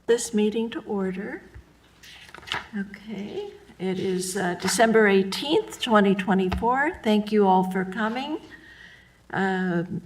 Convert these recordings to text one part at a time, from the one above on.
This meeting to order. Okay, it is December 18th, 2024. Thank you all for coming.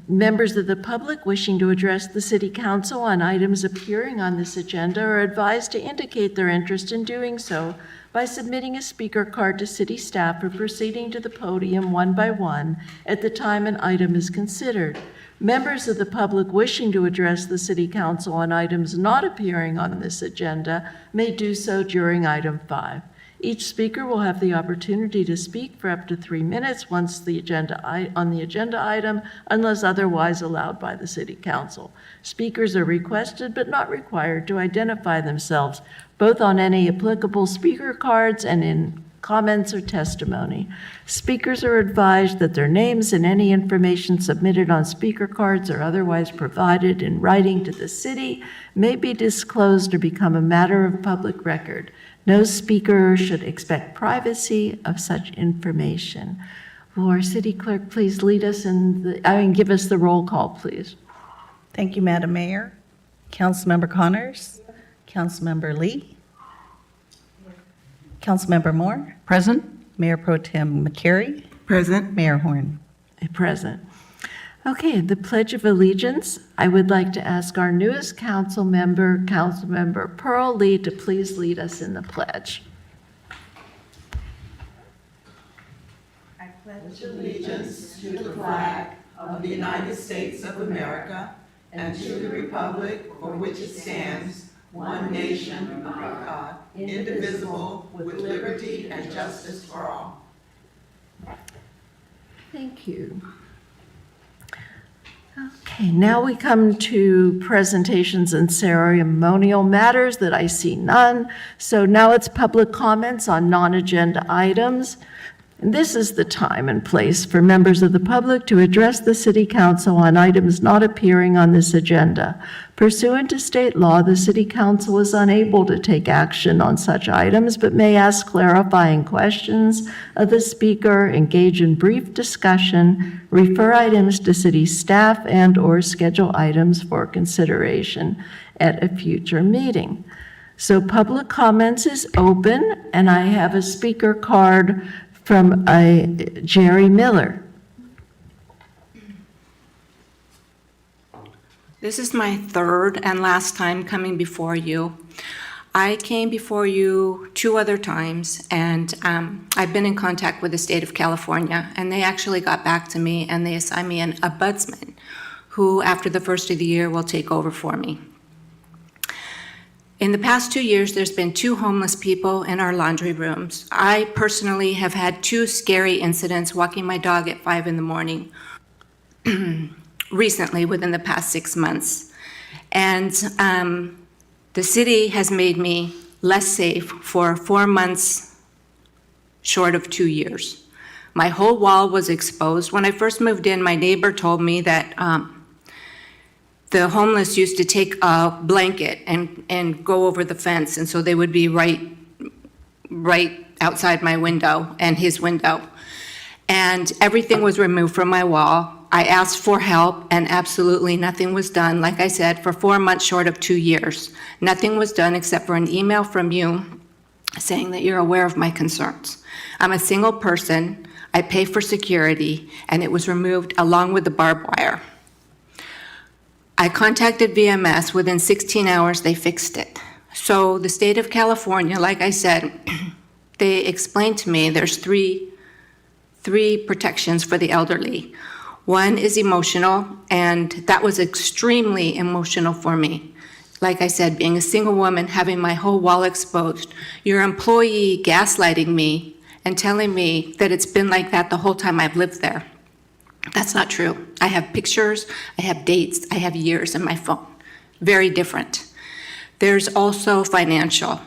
Members of the public wishing to address the City Council on items appearing on this agenda are advised to indicate their interest in doing so by submitting a speaker card to City staff or proceeding to the podium one by one at the time an item is considered. Members of the public wishing to address the City Council on items not appearing on this agenda may do so during item 5. Each speaker will have the opportunity to speak for up to 3 minutes once on the agenda item, unless otherwise allowed by the City Council. Speakers are requested but not required to identify themselves, both on any applicable speaker cards and in comments or testimony. Speakers are advised that their names and any information submitted on speaker cards or otherwise provided in writing to the city may be disclosed or become a matter of public record. No speaker should expect privacy of such information. Will our city clerk please lead us give us the roll call, please? Thank you, Madam Mayor. Councilmember Connors, Councilmember Lee, Councilmember Moore, Present. Mayor Pro Tem McCary, Present. Mayor Horn. Present. Okay, the Pledge of Allegiance. I would like to ask our newest council member, Councilmember Pearl Lee, to please lead us in the pledge. I pledge allegiance to the flag of the United States of America and to the republic for which it stands, one nation, under God, indivisible, with liberty and justice for all. Thank you. Okay, now we come to presentations and ceremonial matters that I see none. So now it's public comments on non-agenda items. And this is the time and place for members of the public to address the City Council on items not appearing on this agenda. Pursuant to state law, the City Council is unable to take action on such items, but may ask clarifying questions of the speaker, engage in brief discussion, refer items to city staff, and/or schedule items for consideration at a future meeting. So public comments is open, and I have a speaker card from Jerry Miller. This is my third and last time coming before you. I came before you 2 other times, and I've been in contact with the state of California, and they actually got back to me, and they assigned me an ombudsman who, after the first of the year, will take over for me. In the past 2 years, there's been 2 homeless people in our laundry rooms. I personally have had 2 scary incidents walking my dog at 5 in the morning recently within the past 6 months. And the city has made me less safe for 4 months short of 2 years. My whole wall was exposed. When I first moved in, my neighbor told me that the homeless used to take a blanket and go over the fence, and so they would be right outside my window and his window. And everything was removed from my wall. I asked for help, and absolutely nothing was done. Like I said, for 4 months short of 2 years. Nothing was done except for an email from you saying that you're aware of my concerns. I'm a single person. I pay for security, and it was removed along with the barbed wire. I contacted VMS. Within 16 hours, they fixed it. So the state of California, like I said, they explained to me there's three protections for the elderly. One is emotional, and that was extremely emotional for me. Like I said, being a single woman, having my whole wall exposed, your employee gaslighting me and telling me that it's been like that the whole time I've lived there. That's not true. I have pictures, I have dates, I have years in my phone. Very different. There's also financial.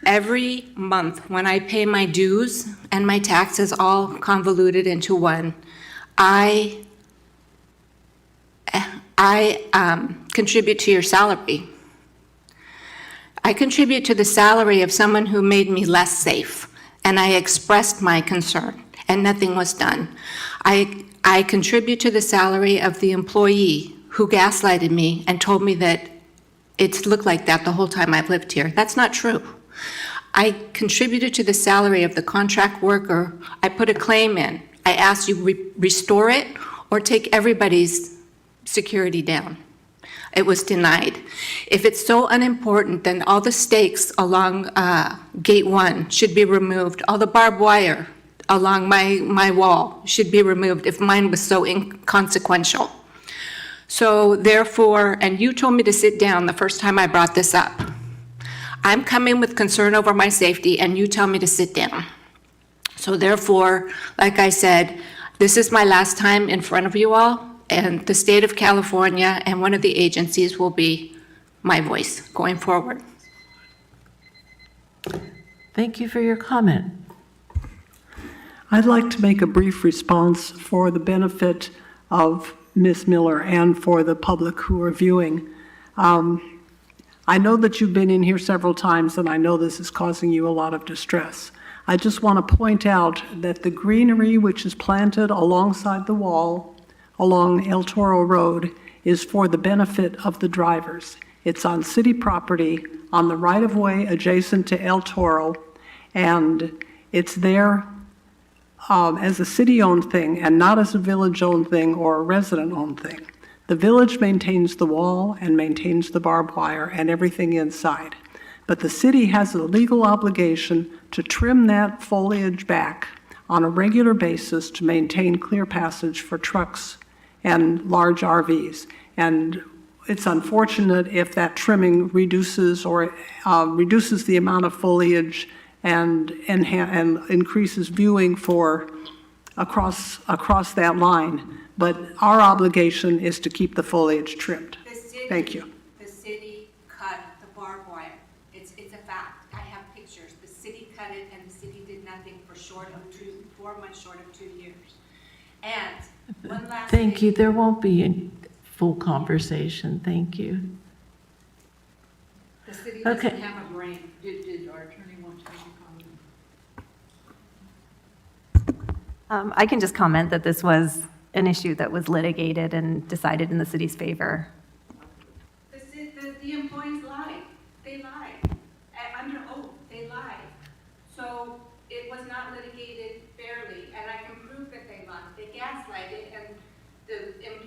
Every month when I pay my dues and my taxes all convoluted into one, I contribute to your salary. I contribute to the salary of someone who made me less safe, and I expressed my concern, and nothing was done. I contribute to the salary of the employee who gaslighted me and told me that it's looked like that the whole time I've lived here. That's not true. I contributed to the salary of the contract worker. I put a claim in. I asked you restore it or take everybody's security down. It was denied. If it's so unimportant, then all the stakes along Gate 1 should be removed. All the barbed wire along my wall should be removed if mine was so inconsequential. So therefore, and you told me to sit down the first time I brought this up. I'm coming with concern over my safety, and you tell me to sit down. So therefore, like I said, this is my last time in front of you all, and the state of California and one of the agencies will be my voice going forward. Thank you for your comment. I'd like to make a brief response for the benefit of Ms. Miller and for the public who are viewing. I know that you've been in here several times, and I know this is causing you a lot of distress. I just want to point out that the greenery which is planted alongside the wall along El Toro Road is for the benefit of the drivers. It's on city property, on the right-of-way adjacent to El Toro, and it's there as a city-owned thing and not as a village-owned thing or a resident-owned thing. The village maintains the wall and maintains the barbed wire and everything inside. But the city has a legal obligation to trim that foliage back on a regular basis to maintain clear passage for trucks and large RVs. And it's unfortunate if that trimming reduces the amount of foliage and increases viewing for across that line. But our obligation is to keep the foliage trimmed. Thank you. The city cut the barbed wire. It's a fact. I have pictures. The city cut it, and the city did nothing for 4 months short of 2 years. And one last Thank thing. you. There won't be a full conversation. Thank you. The city Okay. doesn't have a brain. Did our attorney want to make a comment? I can just comment that this was an issue that was litigated and decided in the city's favor. The employees lied. They lied. Under oath, they lied. So it was not litigated fairly, and I can prove that they lied. They gaslighted, and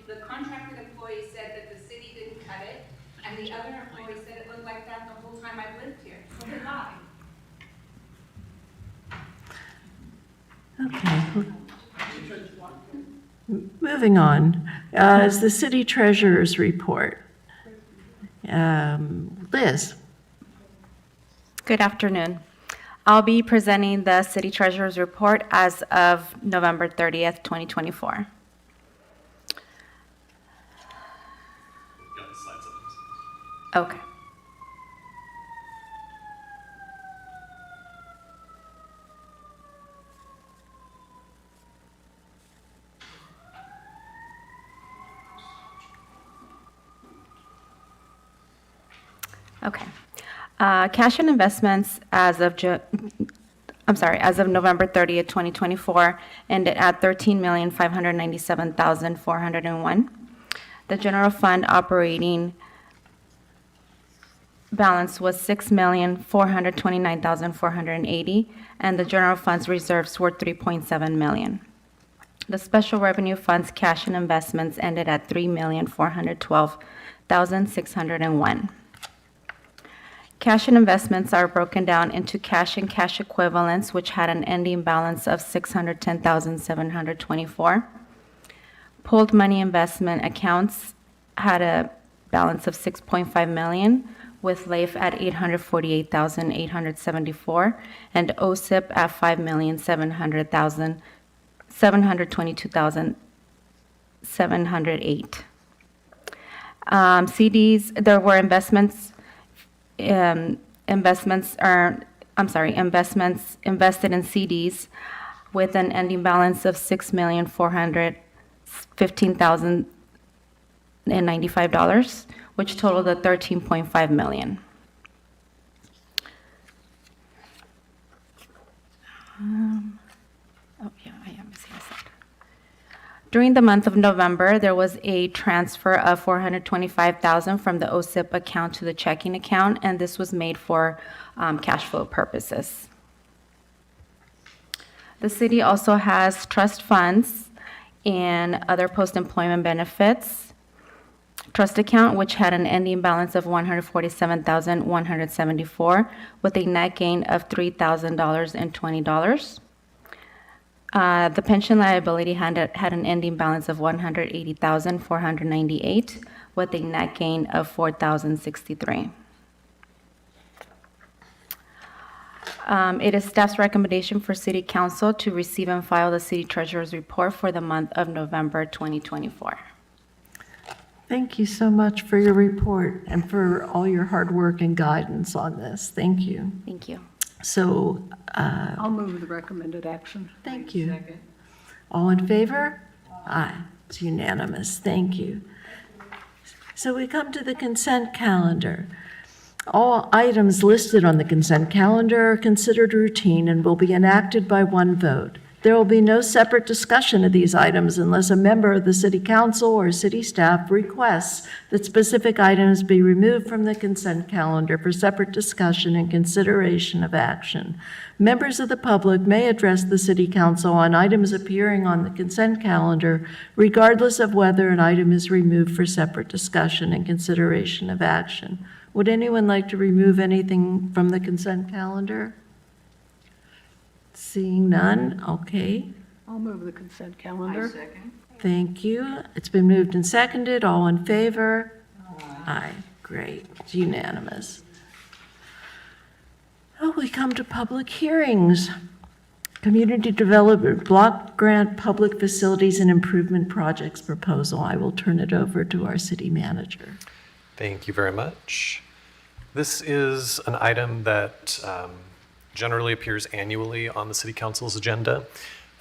the contracted employee said that the city didn't cut it, and the other employee said it looked like that the whole time I've lived here. So they lied. Okay. Moving on, is the city treasurer's report. Liz. Good afternoon. I'll be presenting the city treasurer's report as of November 30th, 2024. Okay. Okay. Cash and investments as of November 30th, 2024, ended at $13,597,401. The general fund operating balance was $6,429,480, and the general fund's reserves were $3.7 million. The special revenue fund's cash and investments ended at $3,412,601. Cash and investments are broken down into cash and cash equivalents, which had an ending balance of $610,724. Pooled money investment accounts had a balance of $6.5 million, with LAIF at $848,874 and OSIP at $5,722,708. CDs, there were investments invested in CDs with an ending balance of $6,415,095, which totaled at $13.5 million. During the month of November, there was a transfer of $425,000 from the OSIP account to the checking account, and this was made for cash flow purposes. The city also has trust funds and other post-employment benefits trust account, which had an ending balance of $147,174 with a net gain of $3,020. The pension liability had an ending balance of $180,498 with a net gain of $4,063. It is staff's recommendation for City Council to receive and file the City Treasurer's report for the month of November 2024. Thank you so much for your report and for all your hard work and guidance on this. Thank you. Thank you. So, I'll move the recommended action. thank you. All in favor? Aye. It's unanimous. Thank you. So we come to the consent calendar. All items listed on the consent calendar are considered routine and will be enacted by one vote. There will be no separate discussion of these items unless a member of the City Council or city staff requests that specific items be removed from the consent calendar for separate discussion and consideration of action. Members of the public may address the City Council on items appearing on the consent calendar, regardless of whether an item is removed for separate discussion and consideration of action. Would anyone like to remove anything from the consent calendar? Seeing none, okay. I'll move the consent I calendar. second. Thank you. It's been moved and seconded. All in favor? Aye. Great. It's unanimous. Oh, we come to public hearings. Community Development Block Grant Public Facilities and Improvement Projects Proposal. I will turn it over to our city manager. Thank you very much. This is an item that generally appears annually on the City Council's agenda.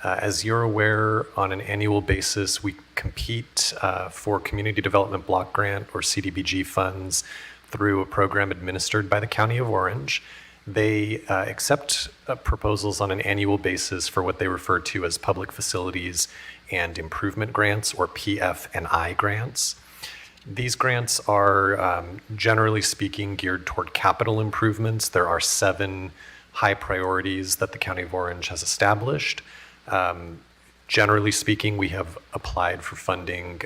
As you're aware, on an annual basis, we compete for Community Development Block Grant, or CDBG funds, through a program administered by the County of Orange. They accept proposals on an annual basis for what they refer to as Public Facilities and Improvement Grants, or PF&I grants. These grants are, generally speaking, geared toward capital improvements. There are 7 high priorities that the County of Orange has established. Generally speaking, we have applied for funding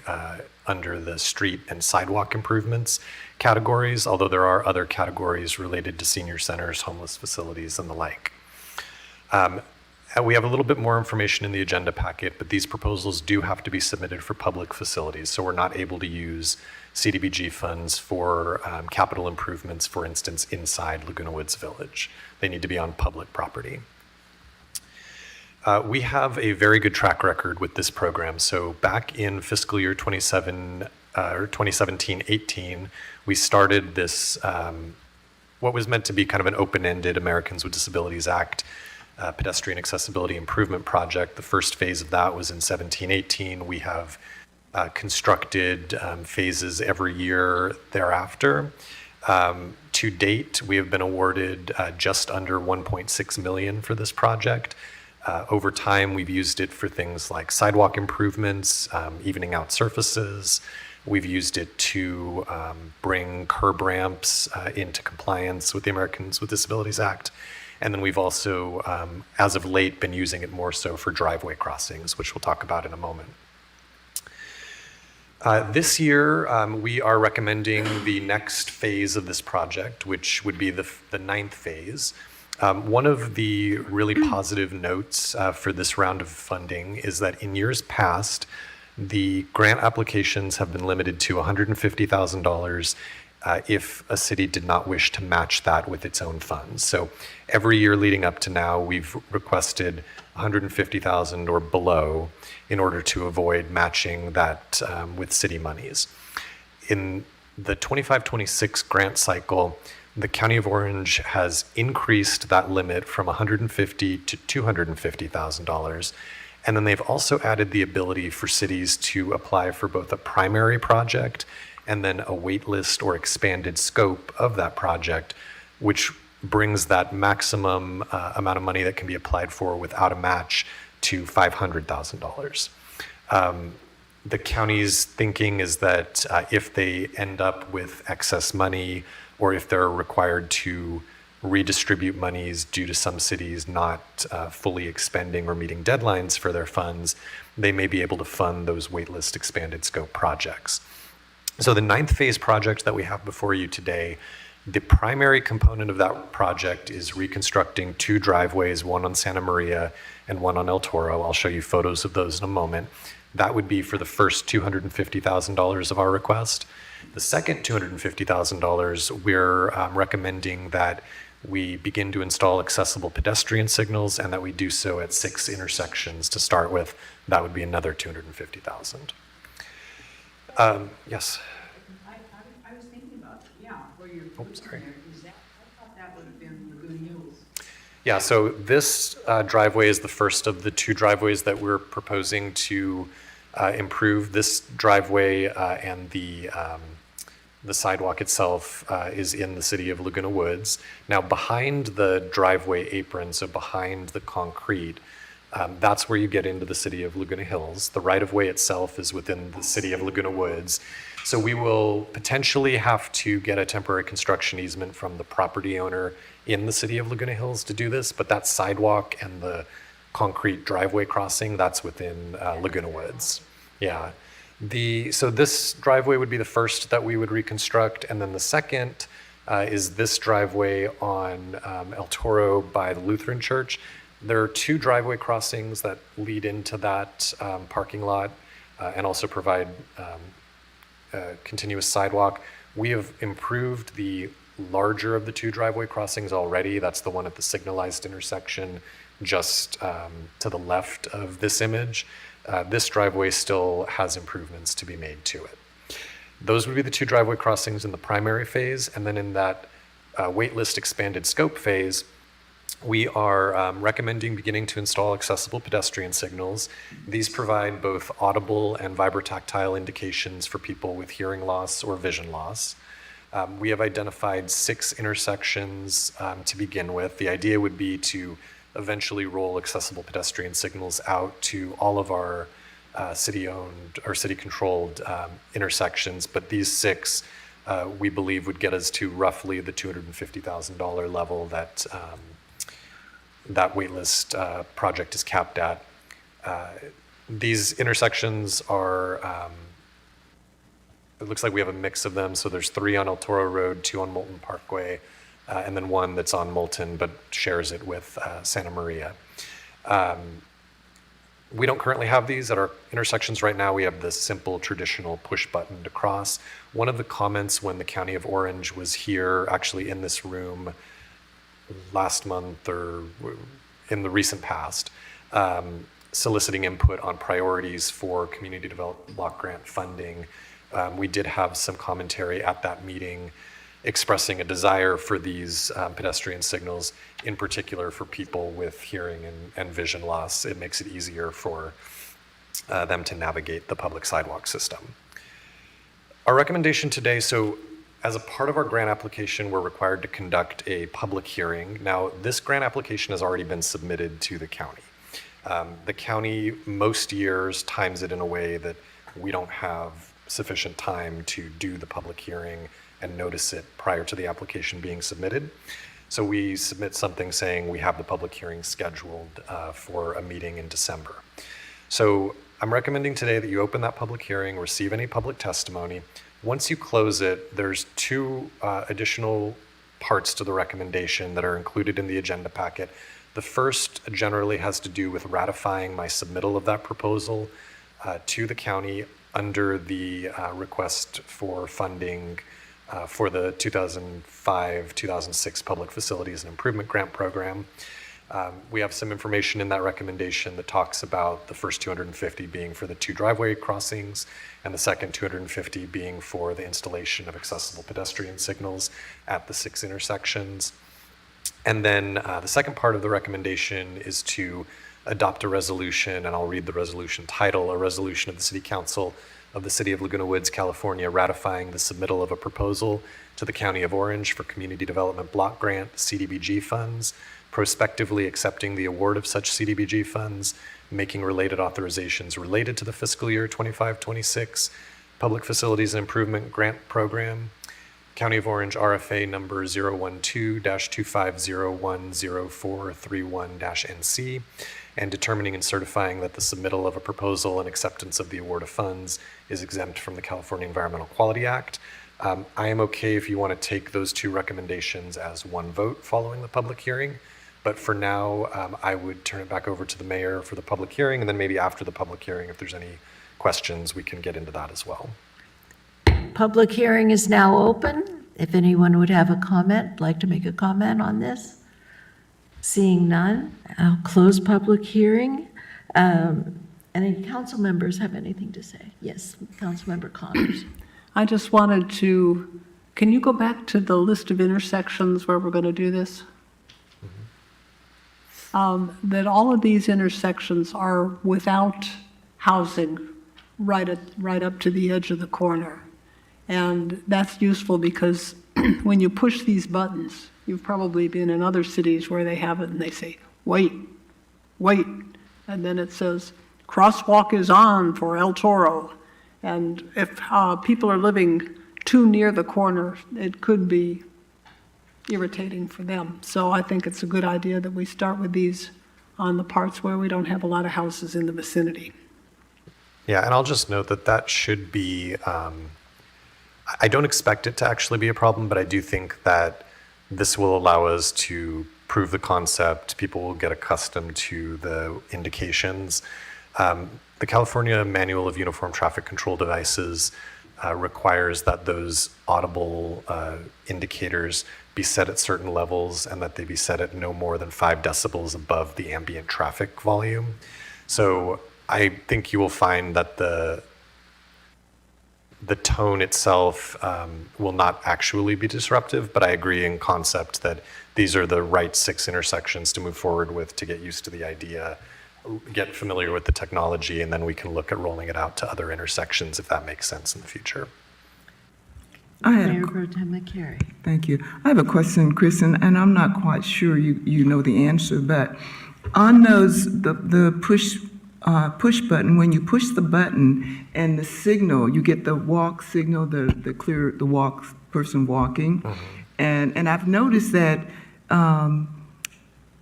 under the street and sidewalk improvements categories, although there are other categories related to senior centers, homeless facilities, and the like. We have a little bit more information in the agenda packet, but these proposals do have to be submitted for public facilities, so we're not able to use CDBG funds for capital improvements, for instance, inside Laguna Woods Village. They need to be on public property. We have a very good track record with this program. So back in fiscal year 2017-18, we started this, what was meant to be kind of an open-ended Americans with Disabilities Act pedestrian accessibility improvement project. The first phase of that was in 17-18. We have constructed phases every year thereafter. To date, we have been awarded just under $1.6 million for this project. Over time, we've used it for things like sidewalk improvements, evening out surfaces. We've used it to bring curb ramps into compliance with the Americans with Disabilities Act. And then we've also, as of late, been using it more so for driveway crossings, which we'll talk about in a moment. This year, we are recommending the next phase of this project, which would be the 9th phase. One of the really positive notes for this round of funding is that in years past, the grant applications have been limited to $150,000 if a city did not wish to match that with its own funds. So every year leading up to now, we've requested $150,000 or below in order to avoid matching that with city monies. In the 25-26 grant cycle, the County of Orange has increased that limit from $150,000 to $250,000. And then they've also added the ability for cities to apply for both a primary project and then a wait list or expanded scope of that project, which brings that maximum amount of money that can be applied for without a match to $500,000. The county's thinking is that if they end up with excess money, or if they're required to redistribute monies due to some cities not fully expending or meeting deadlines for their funds, they may be able to fund those waitlist expanded scope projects. So the ninth phase project that we have before you today, the primary component of that project is reconstructing 2 driveways, one on Santa Maria and one on El Toro. I'll show you photos of those in a moment. That would be for the first $250,000 of our request. The second $250,000, we're recommending that we begin to install accessible pedestrian signals, and that we do so at 6 intersections to start with. That would be another $250,000. Yes. I was thinking about, where you're. Sorry. I thought that would have been Laguna Hills. Yeah, so this driveway is the first of the 2 driveways that we're proposing to improve. This driveway and the sidewalk itself is in the city of Laguna Woods. Now, behind the driveway apron, so behind the concrete, that's where you get into the city of Laguna Hills. The right-of-way itself is within the city of Laguna Woods. So we will potentially have to get a temporary construction easement from the property owner in the city of Laguna Hills to do this, but that sidewalk and the concrete driveway crossing, that's within Laguna Woods. Yeah. So this driveway would be the first that we would reconstruct, and then the second is this driveway on El Toro by the Lutheran Church. There are 2 driveway crossings that lead into that parking lot and also provide continuous sidewalk. We have improved the larger of the 2 driveway crossings already. That's the one at the signalized intersection just to the left of this image. This driveway still has improvements to be made to it. Those would be the 2 driveway crossings in the primary phase, and then in that waitlist expanded scope phase, we are recommending beginning to install accessible pedestrian signals. These provide both audible and vibrotactile indications for people with hearing loss or vision loss. We have identified 6 intersections to begin with. The idea would be to eventually roll accessible pedestrian signals out to all of our city-owned or city-controlled intersections, but these 6 we believe would get us to roughly the $250,000 level that that waitlist project is capped at. These intersections are, it looks like we have a mix of them. So there's 3 on El Toro Road, 2 on Moulton Parkway, and then 1 that's on Moulton but shares it with Santa Maria. We don't currently have these at our intersections right now. We have the simple traditional push button to cross. One of the comments when the County of Orange was here, actually in this room last month or in the recent past, soliciting input on priorities for community development block grant funding. We did have some commentary at that meeting expressing a desire for these pedestrian signals, in particular for people with hearing and vision loss. It makes it easier for them to navigate the public sidewalk system. Our recommendation today, so as a part of our grant application, we're required to conduct a public hearing. Now, this grant application has already been submitted to the county. The county, most years, times it in a way that we don't have sufficient time to do the public hearing and notice it prior to the application being submitted. So we submit something saying we have the public hearing scheduled for a meeting in December. So I'm recommending today that you open that public hearing, receive any public testimony. Once you close it, there's 2 additional parts to the recommendation that are included in the agenda packet. The first generally has to do with ratifying my submittal of that proposal to the county under the request for funding for the 2005-2006 Public Facilities and Improvement Grant Program. We have some information in that recommendation that talks about the first 250 being for the 2 driveway crossings and the second 250 being for the installation of accessible pedestrian signals at the 6 intersections. And then the second part of the recommendation is to adopt a resolution, and I'll read the resolution title, a resolution of the City Council of the City of Laguna Woods, California, ratifying the submittal of a proposal to the County of Orange for Community Development Block Grant CDBG funds, prospectively accepting the award of such CDBG funds, making related authorizations related to the fiscal year 25-26 Public Facilities and Improvement Grant Program, County of Orange RFA number 012-250100431-NC, and determining and certifying that the submittal of a proposal and acceptance of the award of funds is exempt from the California Environmental Quality Act. I am okay if you want to take those two recommendations as one vote following the public hearing, but for now, I would turn it back over to the mayor for the public hearing, and then maybe after the public hearing, if there's any questions, we can get into that as well. Public hearing is now open. If anyone would have a comment, like to make a comment on this? Seeing none, I'll close public hearing. Any council members have anything to say? Yes, Councilmember Connors. I just wanted to, can you go back to the list of intersections where we're going to do this? That all of these intersections are without housing right up to the edge of the corner. And that's useful because when you push these buttons, you've probably been in other cities where they have it and they say, wait, wait. And then it says, crosswalk is on for El Toro. And if people are living too near the corner, it could be irritating for them. So I think it's a good idea that we start with these on the parts where we don't have a lot of houses in the vicinity. Yeah, and I'll just note that that should be, I don't expect it to actually be a problem, but I do think that this will allow us to prove the concept. People will get accustomed to the indications. The California Manual of Uniform Traffic Control Devices requires that those audible indicators be set at certain levels and that they be set at no more than 5 decibels above the ambient traffic volume. So I think you will find that the tone itself will not actually be disruptive, but I agree in concept that these are the right 6 intersections to move forward with to get used to the idea, get familiar with the technology, and then we can look at rolling it out to other intersections if that makes sense in the future. Mayor Pro Tem McCary. Thank you. I have a question, Kristen, and I'm not quite sure you know the answer, but on those, the push button, when you push the button and the signal, you get the walk signal, the clear, the walk, person walking. And I've noticed that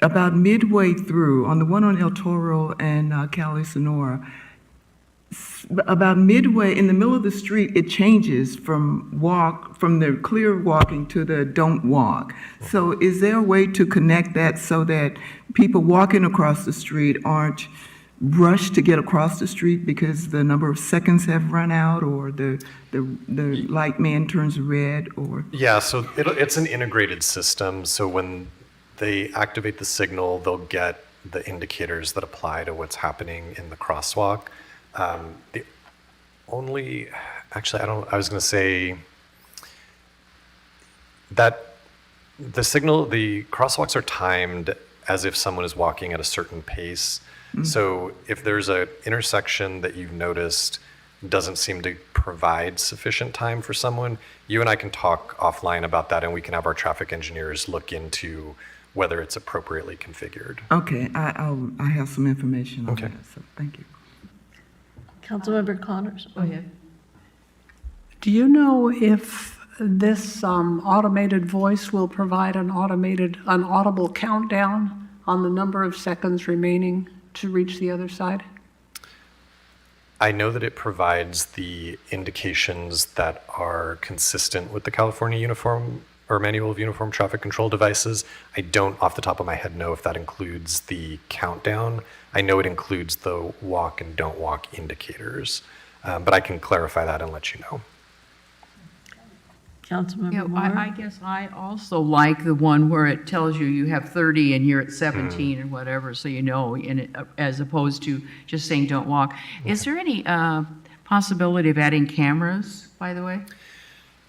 about midway through, on the one on El Toro and Cali Sonora, about midway in the middle of the street, it changes from the clear walking to the don't walk. So is there a way to connect that so that people walking across the street aren't rushed to get across the street because the number of seconds have run out, or the light man turns red, or? Yeah, so it's an integrated system. So when they activate the signal, they'll get the indicators that apply to what's happening in the crosswalk. The only, actually, I was going to say that the crosswalks are timed as if someone is walking at a certain pace. So if there's an intersection that you've noticed doesn't seem to provide sufficient time for someone, you and I can talk offline about that, and we can have our traffic engineers look into whether it's appropriately configured. Okay, I have some information on Okay. that, so thank you. Councilmember Connors. Go ahead. Do you know if this automated voice will provide an audible countdown on the number of seconds remaining to reach the other side? I know that it provides the indications that are consistent with the California Manual of Uniform Traffic Control Devices. I don't, off the top of my head, know if that includes the countdown. I know it includes the walk and don't walk indicators, but I can clarify that and let you know. Councilmember Yeah, Moore. I guess I also like the one where it tells you have 30 and you're at 17 and whatever, so you know, as opposed to just saying don't walk. Is there any possibility of adding cameras, by the way?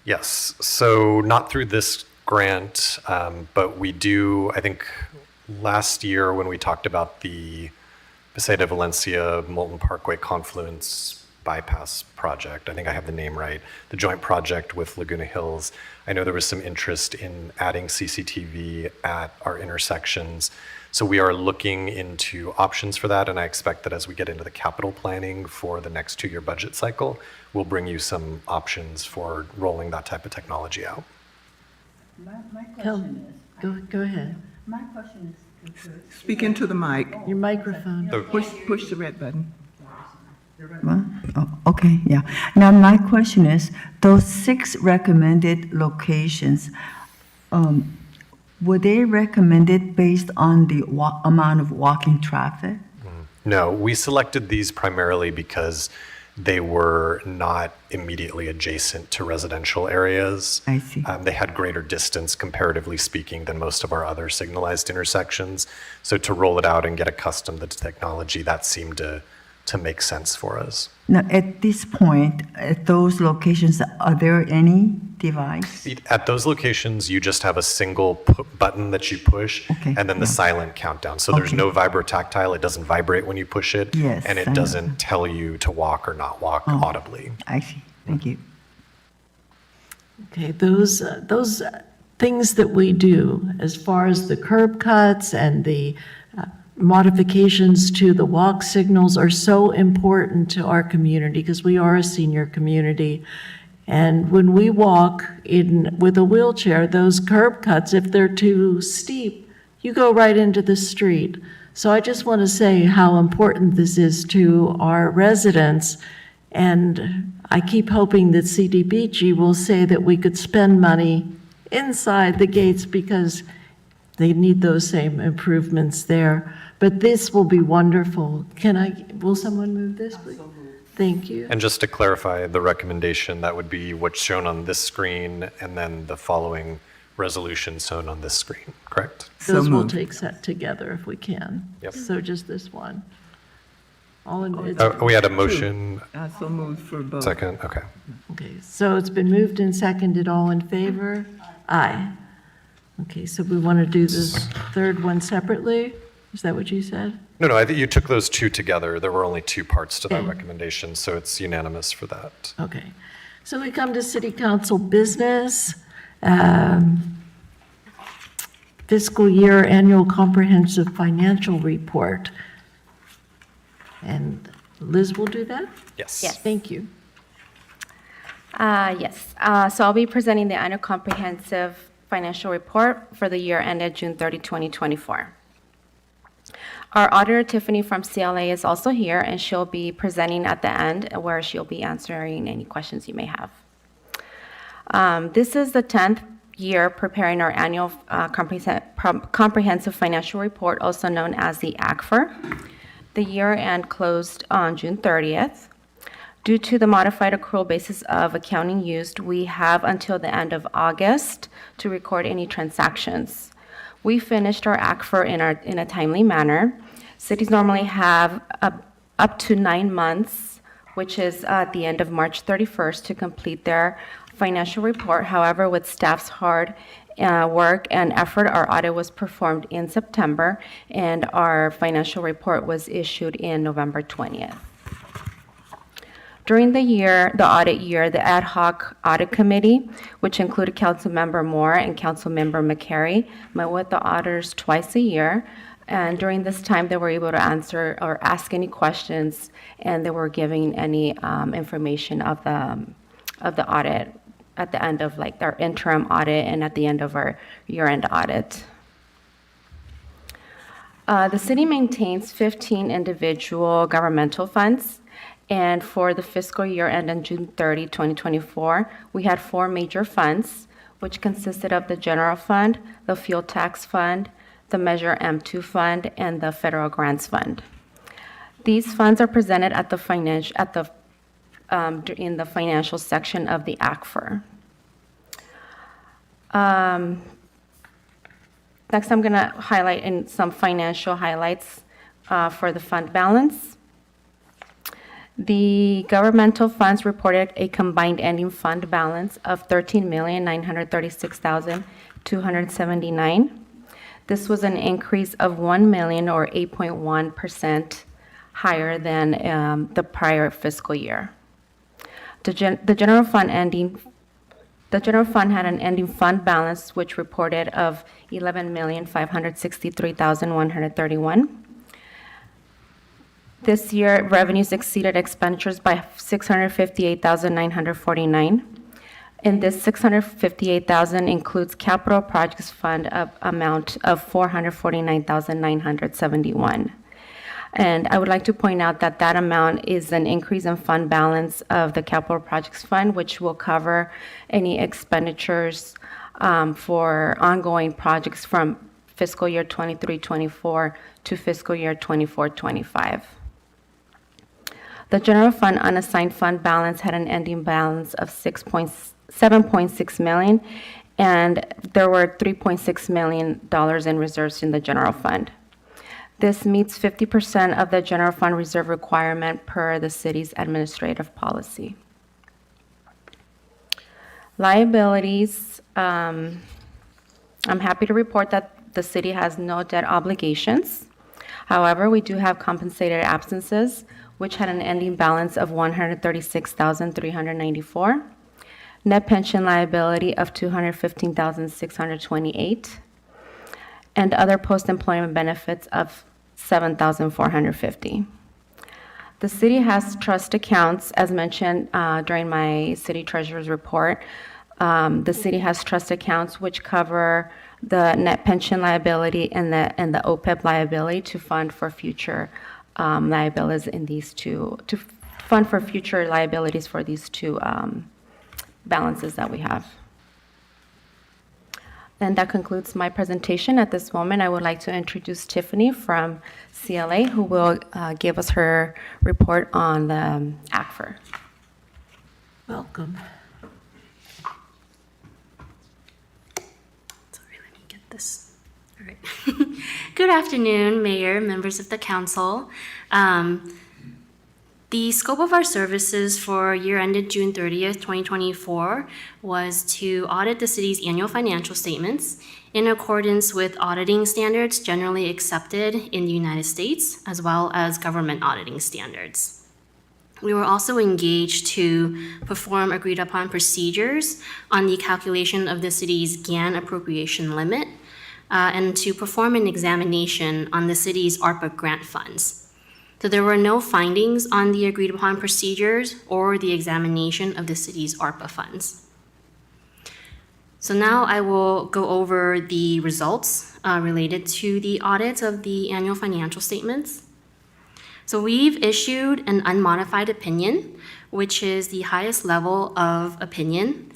Yes, so not through this grant, but we do, I think last year when we talked about the Paseo de Valencia Molten Parkway confluence bypass project. I think I have the name right. The joint project with Laguna Hills. I know there was some interest in adding CCTV at our intersections. So we are looking into options for that, and I expect that as we get into the capital planning for the next 2-year budget cycle, we'll bring you some options for rolling that type of technology out. My Kel- question is, Go ahead. my question is, Speak into the mic. Your microphone. Push the red button. oh, okay, yeah. Now, my question is, those 6 recommended locations, were they recommended based on the amount of walking traffic? No, we selected these primarily because they were not immediately adjacent to residential areas. I see. They had greater distance, comparatively speaking, than most of our other signalized intersections. So to roll it out and get accustomed to the technology, that seemed to make sense for us. Now, at this point, at those locations, are there any device? At those locations, you just have a single button that you push, Okay, and then the yeah. silent countdown. So there's Okay. no vibrotactile. It doesn't vibrate when you push it, Yes, and I it know. doesn't tell you to walk or not walk Oh. audibly. I see, thank you. Okay, those things that we do as far as the curb cuts and the modifications to the walk signals are so important to our community because we are a senior community. And when we walk in with a wheelchair, those curb cuts, if they're too steep, you go right into the street. So I just want to say how important this is to our residents. And I keep hoping that CDBG will say that we could spend money inside the gates because they need those same improvements there. But this will be wonderful. Will someone move this, please? Thank you. And just to clarify, the recommendation, that would be what's shown on this screen and then the following resolution shown on this screen, correct? So Those we'll moved. take set together if we can. Yep. So just this one. We had a motion, I so moved for both. second, okay. Okay, so it's been moved and seconded. All in favor? Aye. Okay, so we want to do this third one separately? Is that what you said? No, I think you took those 2 together. There were only 2 parts to that Okay. recommendation, so it's unanimous for that. Okay. So we come to city council business. Fiscal year annual comprehensive financial report. And Liz will do that? Yes. Yes. Thank you. Yes, so I'll be presenting the annual comprehensive financial report for the year ended June 30, 2024. Our auditor, Tiffany from CLA, is also here, and she'll be presenting at the end, where she'll be answering any questions you may have. This is the 10th year preparing our annual comprehensive financial report, also known as the ACFR. The year end closed on June 30th. Due to the modified accrual basis of accounting used, we have until the end of August to record any transactions. We finished our ACFR in a timely manner. Cities normally have up to 9 months, which is at the end of March 31st, to complete their financial report. However, with staff's hard work and effort, our audit was performed in September, and our financial report was issued in November 20th. During the audit year, the ad hoc audit committee, which included Councilmember Moore and Councilmember McCary, met with the auditors twice a year. And during this time, they were able to answer or ask any questions, and they were giving any information of the audit at the end of like our interim audit and at the end of our year-end audit. The city maintains 15 individual governmental funds. And for the fiscal year ending June 30, 2024, we had 4 major funds, which consisted of the general fund, the fuel tax fund, the Measure M2 fund, and the federal grants fund. These funds are presented at in the financial section of the ACFR. Next, I'm going to highlight in some financial highlights for the fund balance. The governmental funds reported a combined ending fund balance of $13,936,279. This was an increase of $1 million or 8.1% higher than the prior fiscal year. The general fund had an ending fund balance which reported of $11,563,131. This year, revenues exceeded expenditures by $658,949. And this $658,000 includes capital projects fund of amount of $449,971. And I would like to point out that that amount is an increase in fund balance of the capital projects fund, which will cover any expenditures for ongoing projects from fiscal year 23-24 to fiscal year 24-25. The general fund unassigned fund balance had an ending balance of $7.6 million, and there were $3.6 million in reserves in the general fund. This meets 50% of the general fund reserve requirement per the city's administrative policy. Liabilities, I'm happy to report that the city has no debt obligations. However, we do have compensated absences, which had an ending balance of $136,394, net pension liability of $215,628, and other post-employment benefits of $7,450. The city has trust accounts, as mentioned during my city treasurer's report. The city has trust accounts which cover the net pension liability and the OPEB liability to fund for future liabilities in these two, to fund for future liabilities for these two balances that we have. And that concludes my presentation. At this moment, I would like to introduce Tiffany from CLA, who will give us her report on the ACFR. Welcome. Sorry, let me get this. All right. Good afternoon, Mayor, members of the council. The scope of our services for year ended June 30th, 2024 was to audit the city's annual financial statements in accordance with auditing standards generally accepted in the United States, as well as government auditing standards. We were also engaged to perform agreed upon procedures on the calculation of the city's GAN appropriation limit and to perform an examination on the city's ARPA grant funds. So there were no findings on the agreed upon procedures or the examination of the city's ARPA funds. So now I will go over the results related to the audit of the annual financial statements. So we've issued an unmodified opinion, which is the highest level of opinion.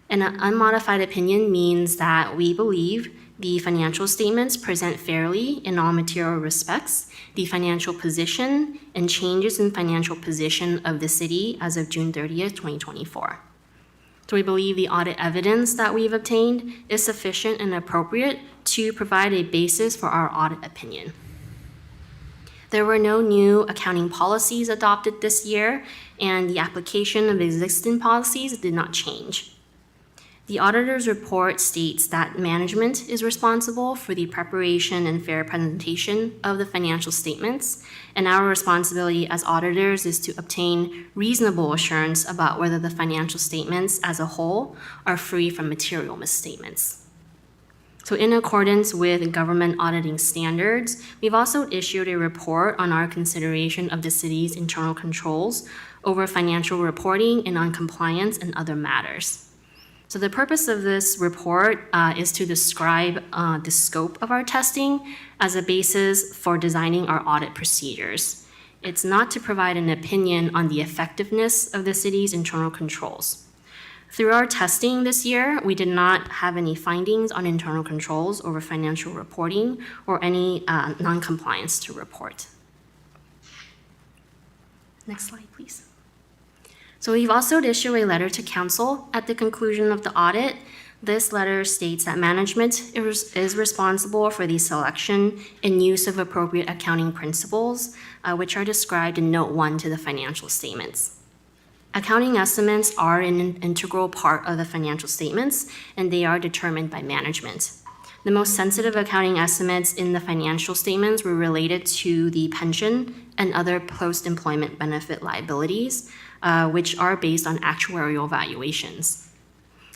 And an unmodified opinion means that we believe the financial statements present fairly in all material respects the financial position and changes in financial position of the city as of June 30th, 2024. So we believe the audit evidence that we've obtained is sufficient and appropriate to provide a basis for our audit opinion. There were no new accounting policies adopted this year, and the application of existing policies did not change. The auditor's report states that management is responsible for the preparation and fair presentation of the financial statements, and our responsibility as auditors is to obtain reasonable assurance about whether the financial statements as a whole are free from material misstatements. So in accordance with government auditing standards, we've also issued a report on our consideration of the city's internal controls over financial reporting and on compliance and other matters. So the purpose of this report is to describe the scope of our testing as a basis for designing our audit procedures. It's not to provide an opinion on the effectiveness of the city's internal controls. Through our testing this year, we did not have any findings on internal controls over financial reporting or any non-compliance to report. Next slide, please. So we've also issued a letter to council at the conclusion of the audit. This letter states that management is responsible for the selection and use of appropriate accounting principles, which are described in Note 1 to the financial statements. Accounting estimates are an integral part of the financial statements, and they are determined by management. The most sensitive accounting estimates in the financial statements were related to the pension and other post-employment benefit liabilities, which are based on actuarial valuations.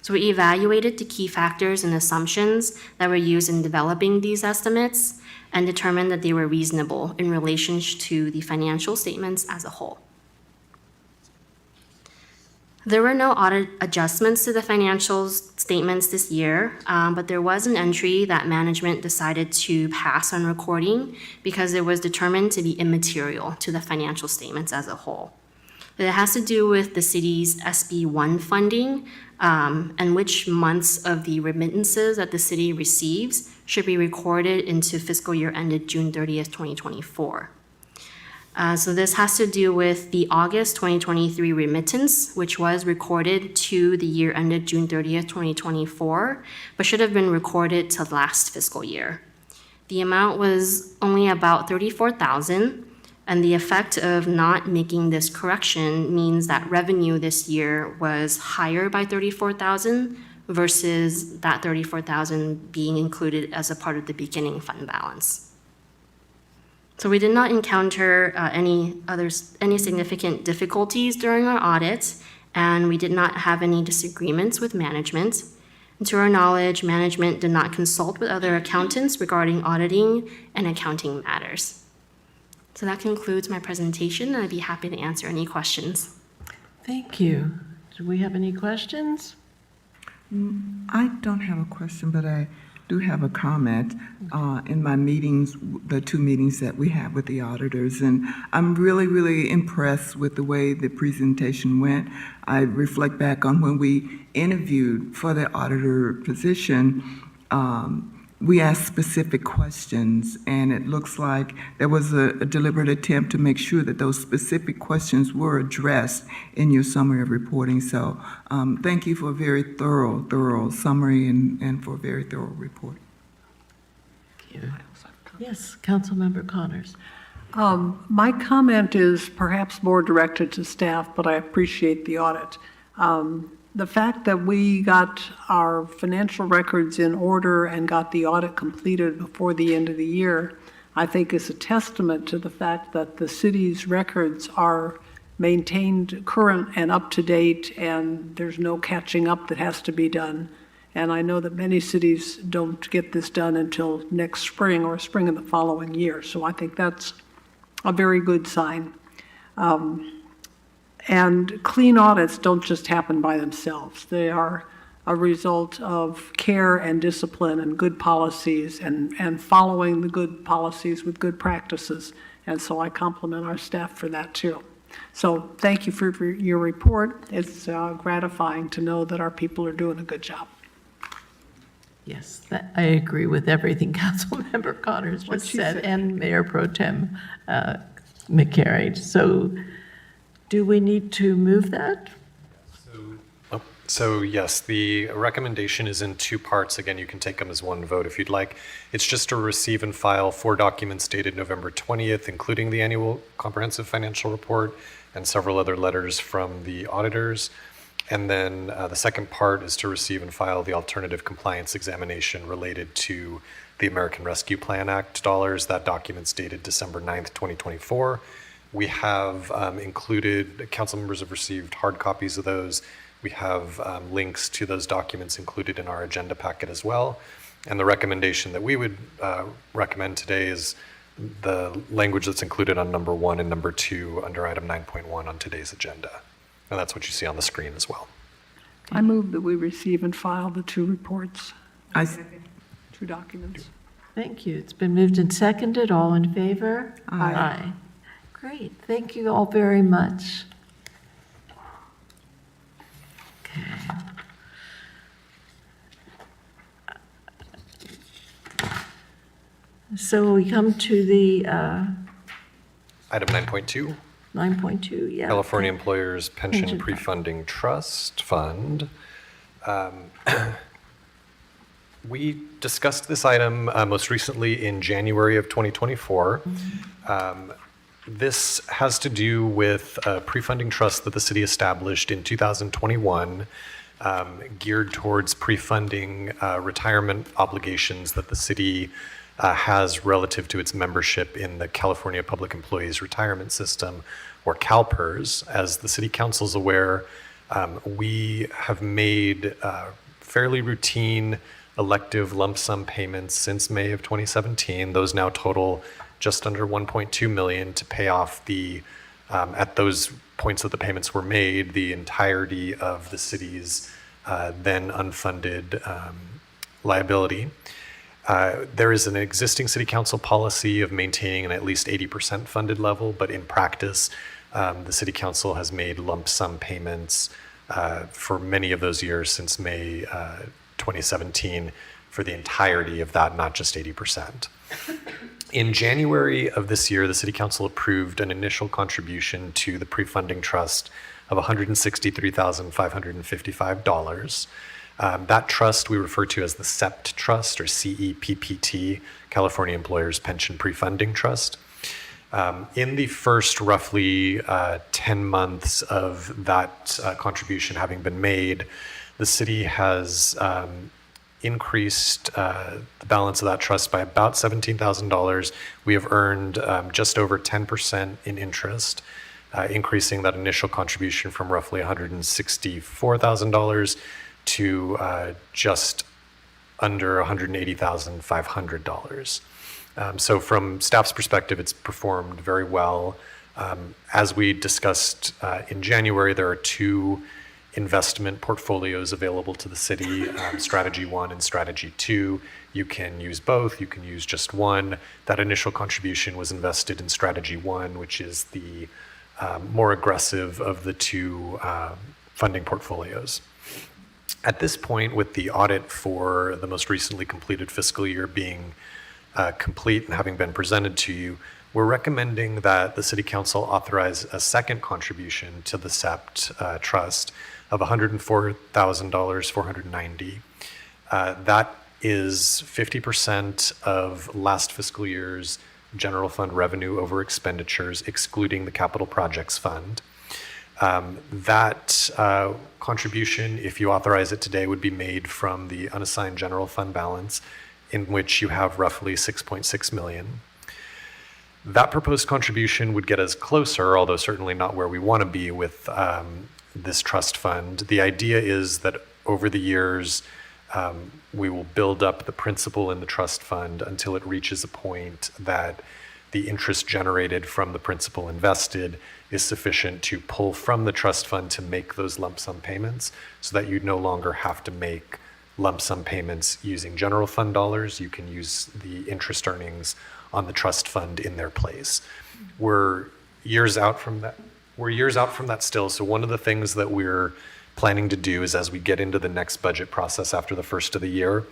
So we evaluated the key factors and assumptions that were used in developing these estimates and determined that they were reasonable in relation to the financial statements as a whole. There were no audit adjustments to the financial statements this year, but there was an entry that management decided to pass on recording because it was determined to be immaterial to the financial statements as a whole. It has to do with the city's SB1 funding and which months of the remittances that the city receives should be recorded into fiscal year ended June 30th, 2024. So this has to do with the August 2023 remittance, which was recorded to the year ended June 30th, 2024, but should have been recorded to last fiscal year. The amount was only about $34,000, and the effect of not making this correction means that revenue this year was higher by $34,000 versus that $34,000 being included as a part of the beginning fund balance. So we did not encounter any significant difficulties during our audit, and we did not have any disagreements with management. And to our knowledge, management did not consult with other accountants regarding auditing and accounting matters. So that concludes my presentation, and I'd be happy to answer any questions. Thank you. Do we have any questions? I don't have a question, but I do have a comment in my meetings, the 2 meetings that we have with the auditors, and I'm really, really impressed with the way the presentation went. I reflect back on when we interviewed for the auditor position. We asked specific questions, and it looks like there was a deliberate attempt to make sure that those specific questions were addressed in your summary of reporting. So thank you for a very thorough summary and for a very thorough report. Thank you. Yes, Councilmember Connors. My comment is perhaps more directed to staff, but I appreciate the audit. The fact that we got our financial records in order and got the audit completed before the end of the year, I think is a testament to the fact that the city's records are maintained current and up to date, and there's no catching up that has to be done. And I know that many cities don't get this done until next spring or spring of the following year. So I think that's a very good sign. And clean audits don't just happen by themselves. They are a result of care and discipline and good policies and following the good policies with good practices. And so I compliment our staff for that too. So thank you for your report. It's gratifying to know that our people are doing a good job. Yes, I agree with everything Councilmember Connors just said, and Mayor Pro Tem McCary. So do we need to move that? So yes, the recommendation is in 2 parts. Again, you can take them as one vote if you'd like. It's just to receive and file 4 documents dated November 20th, including the annual comprehensive financial report and several other letters from the auditors. And then the second part is to receive and file the alternative compliance examination related to the American Rescue Plan Act dollars. That document's dated December 9th, 2024. We have included, council members have received hard copies of those. We have links to those documents included in our agenda packet as well. And the recommendation that we would recommend today is the language that's included on number 1 and number 2 under item 9.1 on today's agenda. And that's what you see on the screen as well. I move that we receive and file the 2 reports, 2 documents. Thank you. It's been moved and seconded. All in favor? Aye. Great. Thank you all very much. Okay. So we come to the Item 9.2. 9.2, yeah. California Employers Pension Pension Fund. Pre-Funding Trust Fund. We discussed this item most recently in January of 2024. This has to do with a pre-funding trust that the city established in 2021, geared towards pre-funding retirement obligations that the city has relative to its membership in the California Public Employees Retirement System, or CalPERS. As the City Council is aware, we have made fairly routine elective lump sum payments since May of 2017. Those now total just under 1.2 million to pay off the, at those points that the payments were made, the entirety of the city's then unfunded liability. There is an existing City Council policy of maintaining an at least 80% funded level, but in practice, the City Council has made lump sum payments for many of those years since May 2017 for the entirety of that, not just 80%. In January of this year, the City Council approved an initial contribution to the pre-funding trust of $163,555. That trust we refer to as the CEPT Trust, or CEPPT, California Employers Pension Pre-Funding Trust. In the first roughly 10 months of that contribution having been made, the city has increased the balance of that trust by about $17,000. We have earned just over 10% in interest, increasing that initial contribution from roughly $164,000 to just under $180,500. So from staff's perspective, it's performed very well. As we discussed in January, there are two investment portfolios available to the city, Strategy 1 and Strategy 2. You can use both, you can use just one. That initial contribution was invested in Strategy 1, which is the more aggressive of the two funding portfolios. At this point, with the audit for the most recently completed fiscal year being complete and having been presented to you, we're recommending that the City Council authorize a second contribution to the CEPT Trust of $104,490. That is 50% of last fiscal year's general fund revenue over expenditures, excluding the capital projects fund. That contribution, if you authorize it today, would be made from the unassigned general fund balance, in which you have roughly 6.6 million. That proposed contribution would get us closer, although certainly not where we want to be with this trust fund. The idea is that over the years, we will build up the principal in the trust fund until it reaches a point that the interest generated from the principal invested is sufficient to pull from the trust fund to make those lump sum payments, so that you no longer have to make lump sum payments using general fund dollars. You can use the interest earnings on the trust fund in their place. We're years out from that. Still. So one of the things that we're planning to do is, as we get into the next budget process after the first of the year,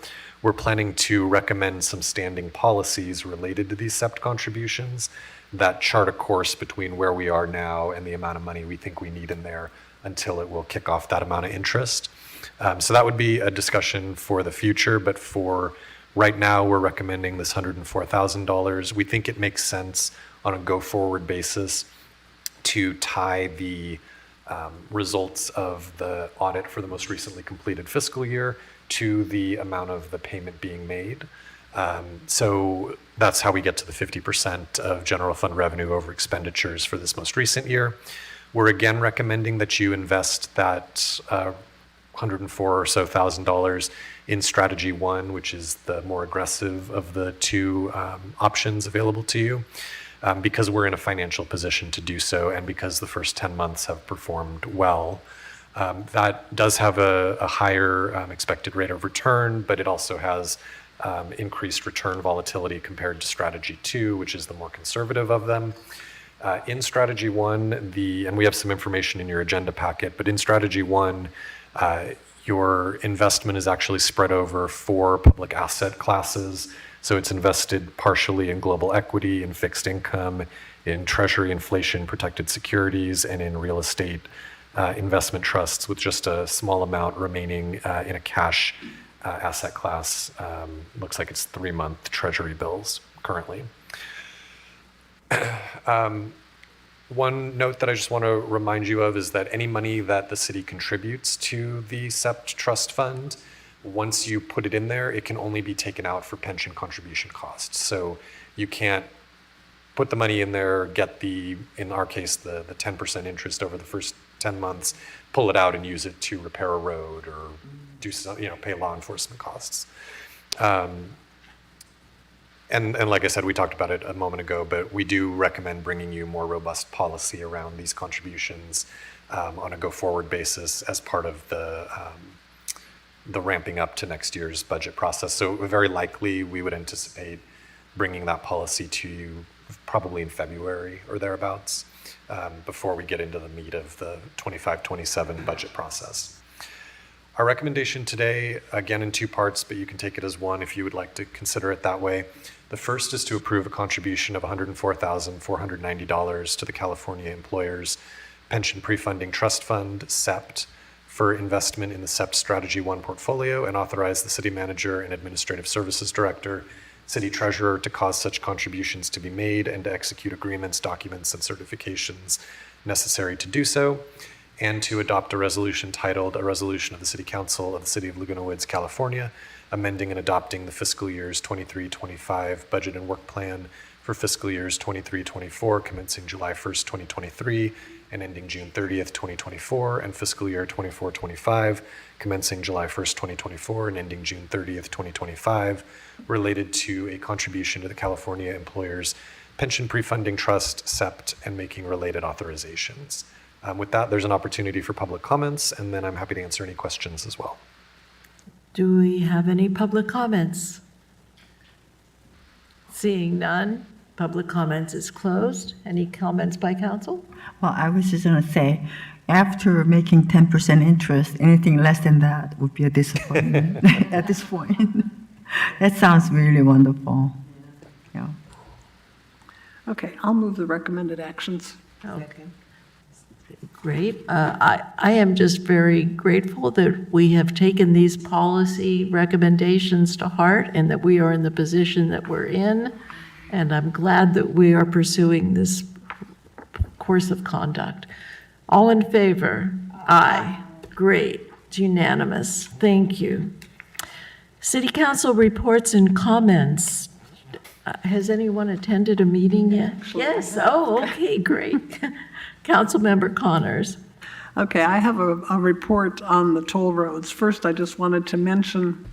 we're planning to recommend some standing policies related to these CEPT contributions that chart a course between where we are now and the amount of money we think we need in there until it will kick off that amount of interest. So that would be a discussion for the future, but for right now, we're recommending this $104,000. We think it makes sense on a go-forward basis to tie the results of the audit for the most recently completed fiscal year to the amount of the payment being made. So that's how we get to the 50% of general fund revenue over expenditures for this most recent year. We're again recommending that you invest that $104,000 or so in Strategy 1, which is the more aggressive of the two options available to you, because we're in a financial position to do so, and because the first 10 months have performed well. That does have a higher expected rate of return, but it also has increased return volatility compared to Strategy 2, which is the more conservative of them. In Strategy 1, and we have some information in your agenda packet, but in Strategy 1, your investment is actually spread over 4 public asset classes. So it's invested partially in global equity, in fixed income, in treasury inflation protected securities, and in real estate investment trusts, with just a small amount remaining in a cash asset class. Looks like it's 3-month treasury bills currently. One note that I just want to remind you of is that any money that the city contributes to the CEPT Trust Fund, once you put it in there, it can only be taken out for pension contribution costs. So you can't put the money in there, get in our case, the 10% interest over the first 10 months, pull it out and use it to repair a road or do some, pay law enforcement costs. And like I said, we talked about it a moment ago, but we do recommend bringing you more robust policy around these contributions on a go-forward basis as part of the ramping up to next year's budget process. So very likely we would anticipate bringing that policy to you probably in February or thereabouts, before we get into the meat of the 25-27 budget process. Our recommendation today, again in two parts, but you can take it as one if you would like to consider it that way. The first is to approve a contribution of $104,490 to the California Employers Pension Pre-Funding Trust Fund, SEPT, for investment in the SEPT Strategy 1 portfolio, and authorize the city manager and administrative services director, city treasurer, to cause such contributions to be made and to execute agreements, documents, and certifications necessary to do so, and to adopt a resolution titled A Resolution of the City Council of the City of Laguna Woods, California, amending and adopting the fiscal years 23-25 budget and work plan for fiscal years 23-24, commencing July 1st, 2023, and ending June 30th, 2024, and fiscal year 24-25, commencing July 1st, 2024, and ending June 30th, 2025, related to a contribution to the California Employers Pension Pre-Funding Trust, SEPT, and making related authorizations. With that, there's an opportunity for public comments, and then I'm happy to answer any questions as well. Do we have any public comments? Seeing none, public comments is closed. Any comments by council? Well, I was just going to say, after making 10% interest, anything less than that would be a disappointment at this point. That sounds really wonderful. Yeah. Okay, I'll move the recommended actions. Okay. Great. I am just very grateful that we have taken these policy recommendations to heart and that we are in the position that we're in. And I'm glad that we are pursuing this course of conduct. All in favor? Aye. Great. It's unanimous. Thank you. City Council reports and comments. Has anyone attended a meeting yet? Yes. Oh, okay, great. Councilmember Connors. Okay, I have a report on the toll roads. First, I just wanted to mention,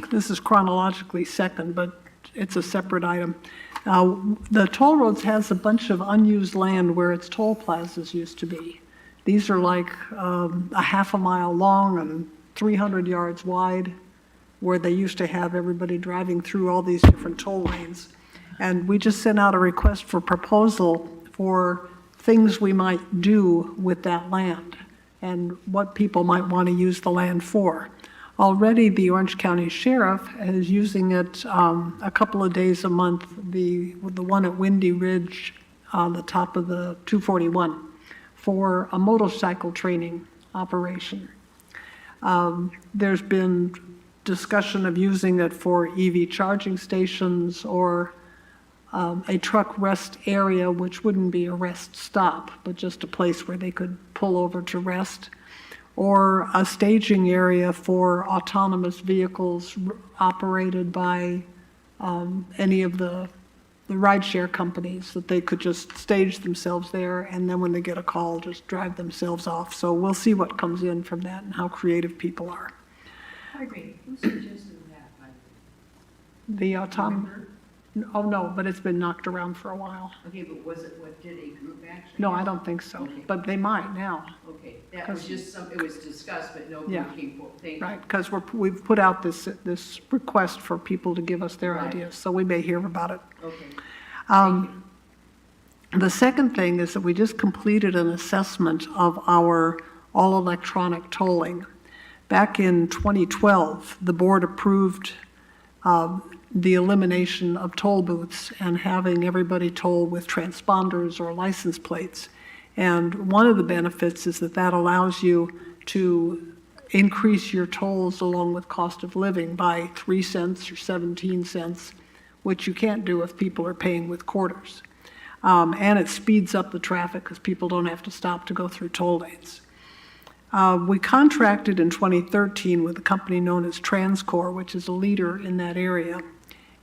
this is chronologically second, but it's a separate item. The toll roads has a bunch of unused land where its toll plazas used to be. These are like a half a mile long and 300 yards wide, where they used to have everybody driving through all these different toll lanes. And we just sent out a request for proposal for things we might do with that land and what people might want to use the land for. Already, the Orange County Sheriff is using it a couple of days a month, the one at Windy Ridge on the top of the 241, for a motorcycle training operation. There's been discussion of using it for EV charging stations or a truck rest area, which wouldn't be a rest stop, but just a place where they could pull over to rest, or a staging area for autonomous vehicles operated by any of the rideshare companies, that they could just stage themselves there, and then when they get a call, just drive themselves off. So we'll see what comes in from that and how creative people are. I agree. Who suggested that? The autonomous. Oh, no, but it's been knocked around for a while. Okay, but was it, what, did a group actually? No, I don't think so, but they might now. Okay, that was just it was discussed, but no Yeah. group came forward. Thank you. Right, because we've put out this request for people to give us their Right. ideas, so we may hear about it. Okay. The second thing is that we just completed an assessment of our all-electronic tolling. Back in 2012, the board approved the elimination of toll booths and having everybody toll with transponders or license plates. And one of the benefits is that allows you to increase your tolls along with cost of living by 3 cents or 17 cents, which you can't do if people are paying with quarters. And it speeds up the traffic because people don't have to stop to go through toll lanes. We contracted in 2013 with a company known as Transcore, which is a leader in that area.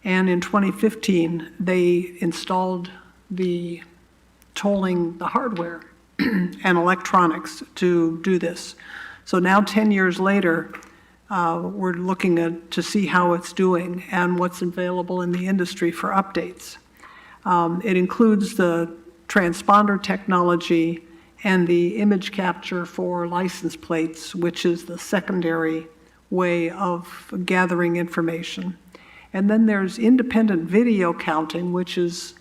And in 2015, they installed the tolling, the hardware and electronics to do this. So now 10 years later, we're looking to see how it's doing and what's available in the industry for updates. It includes the transponder technology and the image capture for license plates, which is the secondary way of gathering information. And then there's independent video counting, which is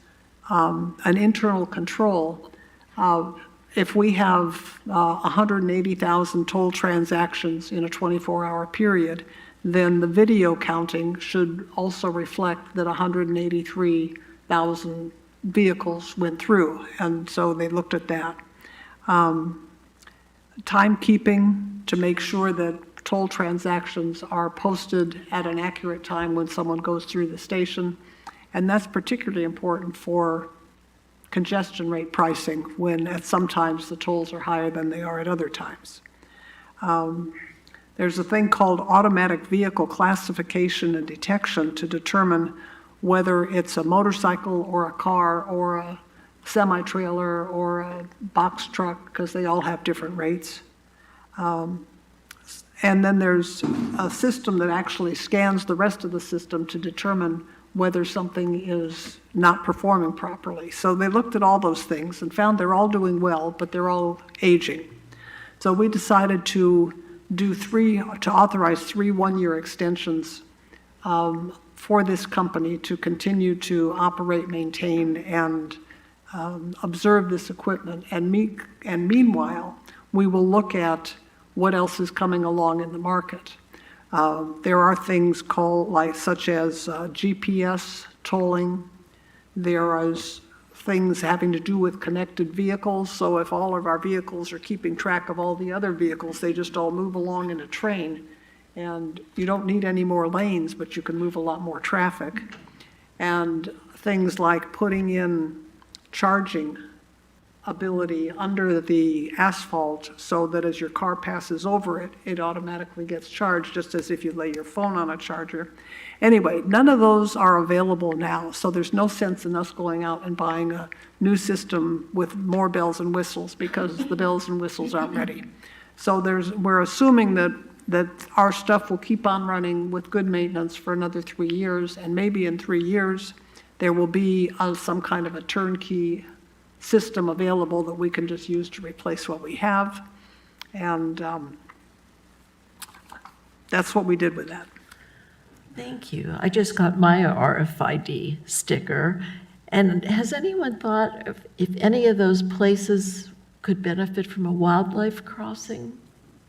an internal control. If we have 180,000 toll transactions in a 24-hour period, then the video counting should also reflect that 183,000 vehicles went through, and so they looked at that. Timekeeping to make sure that toll transactions are posted at an accurate time when someone goes through the station, and that's particularly important for congestion rate pricing when at sometimes the tolls are higher than they are at other times. There's a thing called automatic vehicle classification and detection to determine whether it's a motorcycle or a car or a semi-trailer or a box truck, because they all have different rates. And then there's a system that actually scans the rest of the system to determine whether something is not performing properly. So they looked at all those things and found they're all doing well, but they're all aging. So we decided to authorize 3 one-year extensions for this company to continue to operate, maintain, and observe this equipment. And meanwhile, we will look at what else is coming along in the market. There are things such as GPS tolling. There is things having to do with connected vehicles. So if all of our vehicles are keeping track of all the other vehicles, they just all move along in a train. And you don't need any more lanes, but you can move a lot more traffic. And things like putting in charging ability under the asphalt so that as your car passes over it, it automatically gets charged, just as if you lay your phone on a charger. Anyway, none of those are available now, so there's no sense in us going out and buying a new system with more bells and whistles, because the bells and whistles aren't ready. So we're assuming that our stuff will keep on running with good maintenance for another 3 years, and maybe in 3 years there will be some kind of a turnkey system available that we can just use to replace what we have. And that's what we did with that. Thank you. I just got my RFID sticker. And has anyone thought if any of those places could benefit from a wildlife crossing?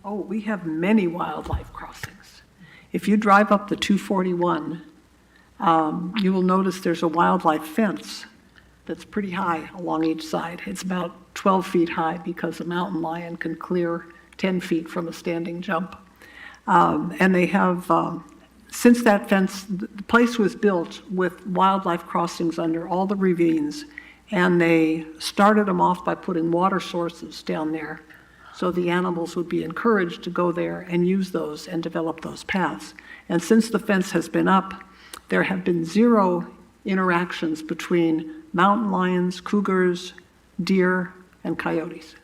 Oh, we have many wildlife crossings. If you drive up the 241, you will notice there's a wildlife fence that's pretty high along each side. It's about 12 feet high because a mountain lion can clear 10 feet from a standing jump. And they have, since that fence, the place was built with wildlife crossings under all the ravines, and they started them off by putting water sources down there. So the animals would be encouraged to go there and use those and develop those paths. And since the fence has been up, there have been 0 interactions between mountain lions, cougars, deer, and coyotes.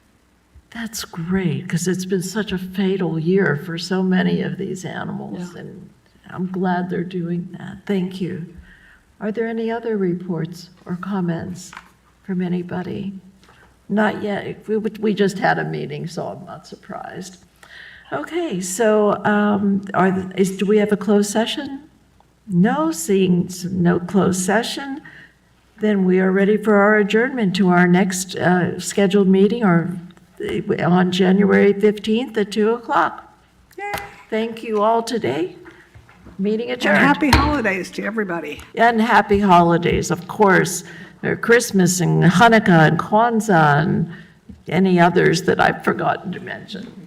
That's great, because it's been such a fatal year for so many of these animals, Yeah. and I'm glad they're doing that. Thank you. Are there any other reports or comments from anybody? Not yet. We just had a meeting, so I'm not surprised. Okay, so do we have a closed session? No, seeing no closed session, then we are ready for our adjournment to our next scheduled meeting on January 15th at 2 o'clock. Thank you all today. Meeting adjourned. And happy holidays to everybody. And happy holidays, of course. Christmas and Hanukkah and Kwanzaa and any others that I've forgotten to mention.